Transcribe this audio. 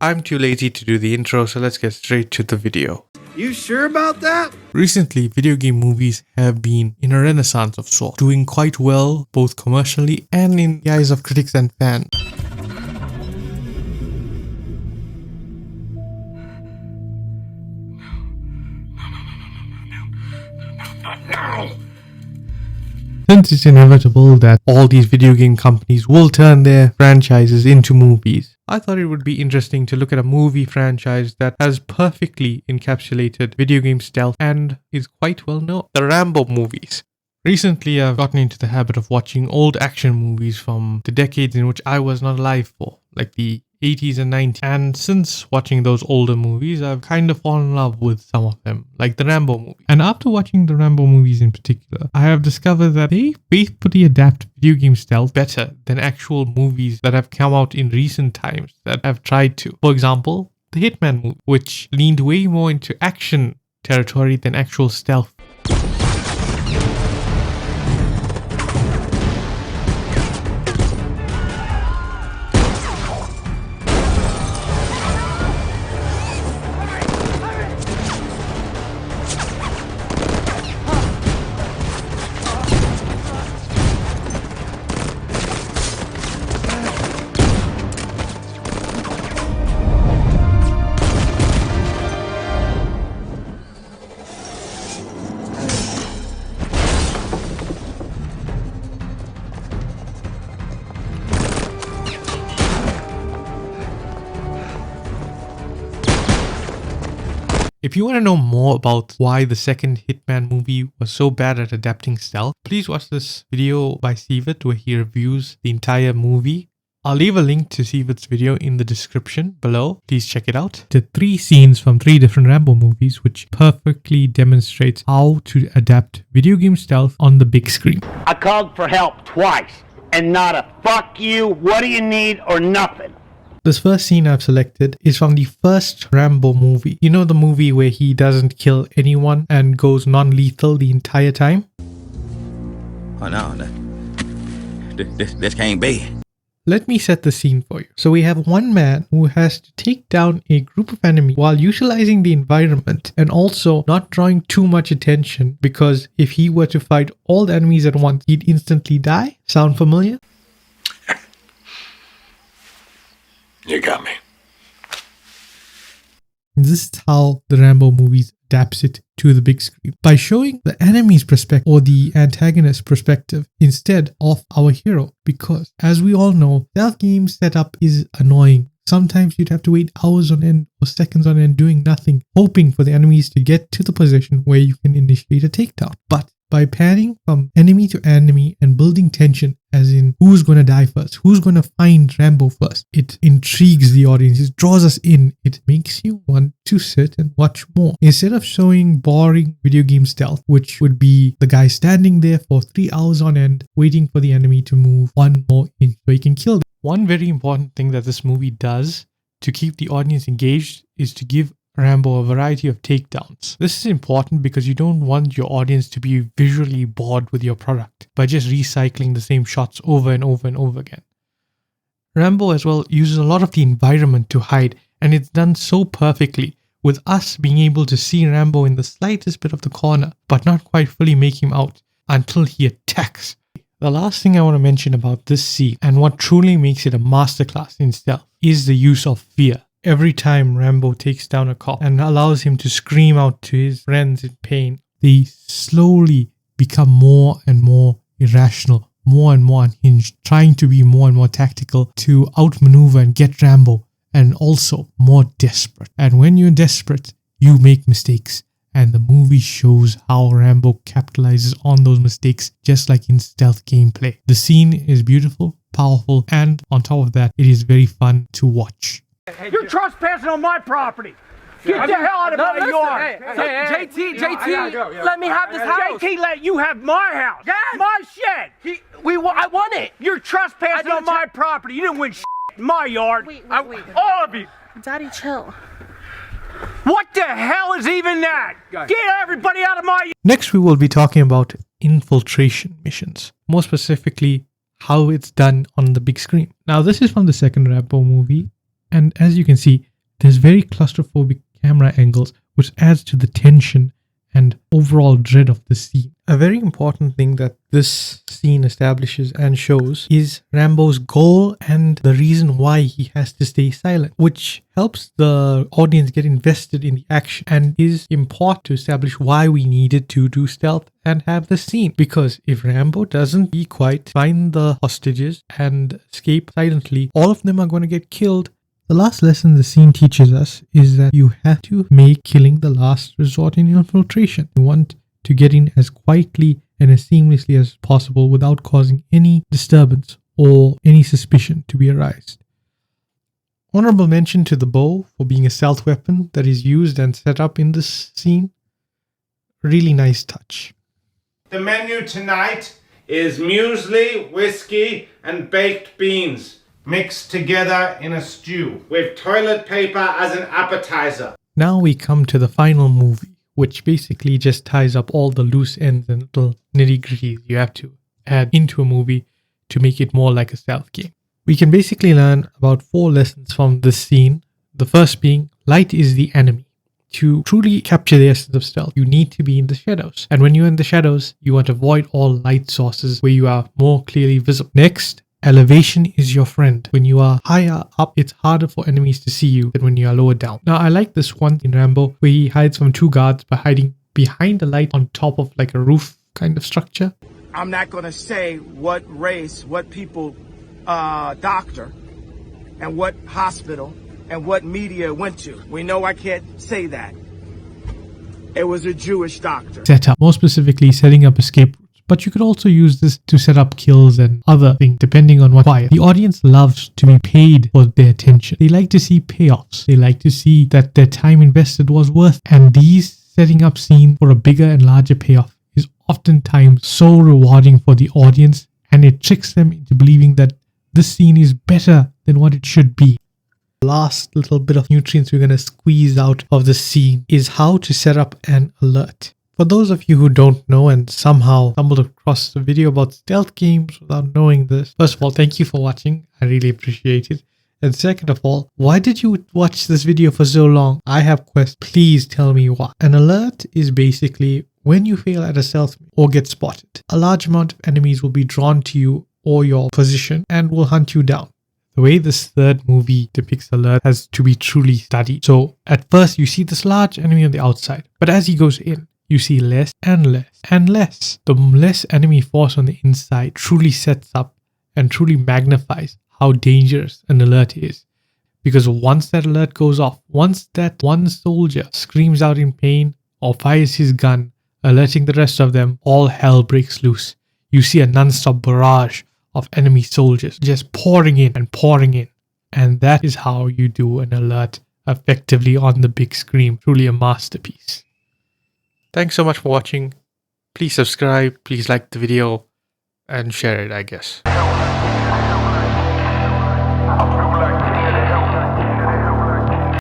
I'm too lazy to do the intro, so let's get straight to the video. You sure about that? Recently, video game movies have been in a renaissance of sorts, doing quite well both commercially and in the eyes of critics and fans. Since it's inevitable that all these video game companies will turn their franchises into movies, I thought it would be interesting to look at a movie franchise that has perfectly encapsulated video game stealth and is quite well known: the Rambo movies. Recently, I've gotten into the habit of watching old action movies from the decades in which I was not alive for, like the 80s and 90s. And since watching those older movies, I've kind of fallen in love with some of them, like the Rambo movie. And after watching the Rambo movies in particular, I have discovered that they faithfully adapt video game stealth better than actual movies that have come out in recent times that have tried to. For example, the Hitman movie, which leaned way more into action territory than actual stealth. If you want to know more about why the second Hitman movie was so bad at adapting stealth, please watch this video by Sivat where he reviews the entire movie. I'll leave a link to Sivat's video in the description below. Please check it out. The 3 scenes from 3 different Rambo movies which perfectly demonstrates how to adapt video game stealth on the big screen. I called for help twice and not a fuck you, what do you need or nothing. This first scene I've selected is from the first Rambo movie. You know, the movie where he doesn't kill anyone and goes non-lethal the entire time? Oh no, this can't be. Let me set the scene for you. So we have one man who has to take down a group of enemies while utilizing the environment and also not drawing too much attention, because if he were to fight all the enemies at once, he'd instantly die. Sound familiar? You got me. This is how the Rambo movies adapts it to the big screen, by showing the enemy's perspective or the antagonist's perspective instead of our hero. Because as we all know, stealth game setup is annoying. Sometimes you'd have to wait hours on end or seconds on end doing nothing, hoping for the enemies to get to the position where you can initiate a takedown. But by panning from enemy to enemy and building tension, as in who's going to die first, who's going to find Rambo first, it intrigues the audience, it draws us in, it makes you want to sit and watch more. Instead of showing boring video game stealth, which would be the guy standing there for 3 hours on end, waiting for the enemy to move 1 more inch so he can kill them. One very important thing that this movie does to keep the audience engaged is to give Rambo a variety of takedowns. This is important because you don't want your audience to be visually bored with your product by just recycling the same shots over and over and over again. Rambo as well uses a lot of the environment to hide, and it's done so perfectly, with us being able to see Rambo in the slightest bit of the corner but not quite fully make him out until he attacks. The last thing I want to mention about this scene, and what truly makes it a masterclass in stealth, is the use of fear. Every time Rambo takes down a cop and allows him to scream out to his friends in pain, they slowly become more and more irrational, more and more unhinged, trying to be more and more tactical to outmaneuver and get Rambo, and also more desperate. And when you're desperate, you make mistakes. And the movie shows how Rambo capitalizes on those mistakes, just like in stealth gameplay. The scene is beautiful, powerful, and on top of that, it is very fun to watch. You're trespassing on my property. Get the hell out of my yard. JT, let me have this house. JT let you have my house. Yes. My shed. I want it. You're trespassing on my property. You didn't win shit in my yard. Wait. All of you. Daddy, chill. What the hell is even that? Get everybody out of my... Next, we will be talking about infiltration missions. More specifically, how it's done on the big screen. Now, this is from the second Rambo movie. And as you can see, There's very claustrophobic camera angles, which adds to the tension and overall dread of the scene. A very important thing that this scene establishes and shows is Rambo's goal and the reason why he has to stay silent, which helps the audience get invested in the action and is important to establish why we needed to do stealth and have the scene. Because if Rambo doesn't be quiet, find the hostages and escape silently, all of them are going to get killed. The last lesson the scene teaches us is that you have to make killing the last resort in infiltration. You want to get in as quietly and as seamlessly as possible without causing any disturbance or any suspicion to be aroused. Honorable mention to the bow for being a stealth weapon that is used and set up in this scene. Really nice touch. The menu tonight is muesli, whiskey, and baked beans, mixed together in a stew, with toilet paper as an appetizer. Now we come to the final movie, which basically just ties up all the loose ends and little nitty-gritties you have to add into a movie to make it more like a stealth game. We can basically learn about 4 lessons from this scene. The first being, light is the enemy. To truly capture the essence of stealth, you need to be in the shadows. And when you're in the shadows, you want to avoid all light sources where you are more clearly visible. Next, elevation is your friend. When you are higher up, it's harder for enemies to see you than when you are lower down. Now, I like this one in Rambo where he hides from 2 guards by hiding behind a light on top of like a roof kind of structure. I'm not going to say what race, what people, doctor, and what hospital, and what media went to. We know I can't say that. It was a Jewish doctor. Setup, more specifically setting up escape routes. But you could also use this to set up kills and other things depending on what fire. The audience loves to be paid for their attention. They like to see payoffs. They like to see that their time invested was worth. And these setting up scenes for a bigger and larger payoff is oftentimes so rewarding for the audience, and it tricks them into believing that this scene is better than what it should be. Last little bit of nutrients we're going to squeeze out of the scene is how to set up an alert. For those of you who don't know and somehow stumbled across the video about stealth games without knowing this, first of all, thank you for watching. I really appreciate it. And second of all, why did you watch this video for so long? I have questions. Please tell me why. An alert is basically when you fail at a stealth or get spotted, a large amount of enemies will be drawn to you or your position and will hunt you down. The way this third movie depicts alert has to be truly studied. So at first you see this large enemy on the outside, but as he goes in, you see less and less and less. The less enemy force on the inside truly sets up and truly magnifies how dangerous an alert is. Because once that alert goes off, once that one soldier screams out in pain or fires his gun, alerting the rest of them, all hell breaks loose. You see a non-stop barrage of enemy soldiers just pouring in and pouring in. And that is how you do an alert effectively on the big screen. Truly a masterpiece. Thanks so much for watching. Please subscribe, please like the video, and share it, I guess.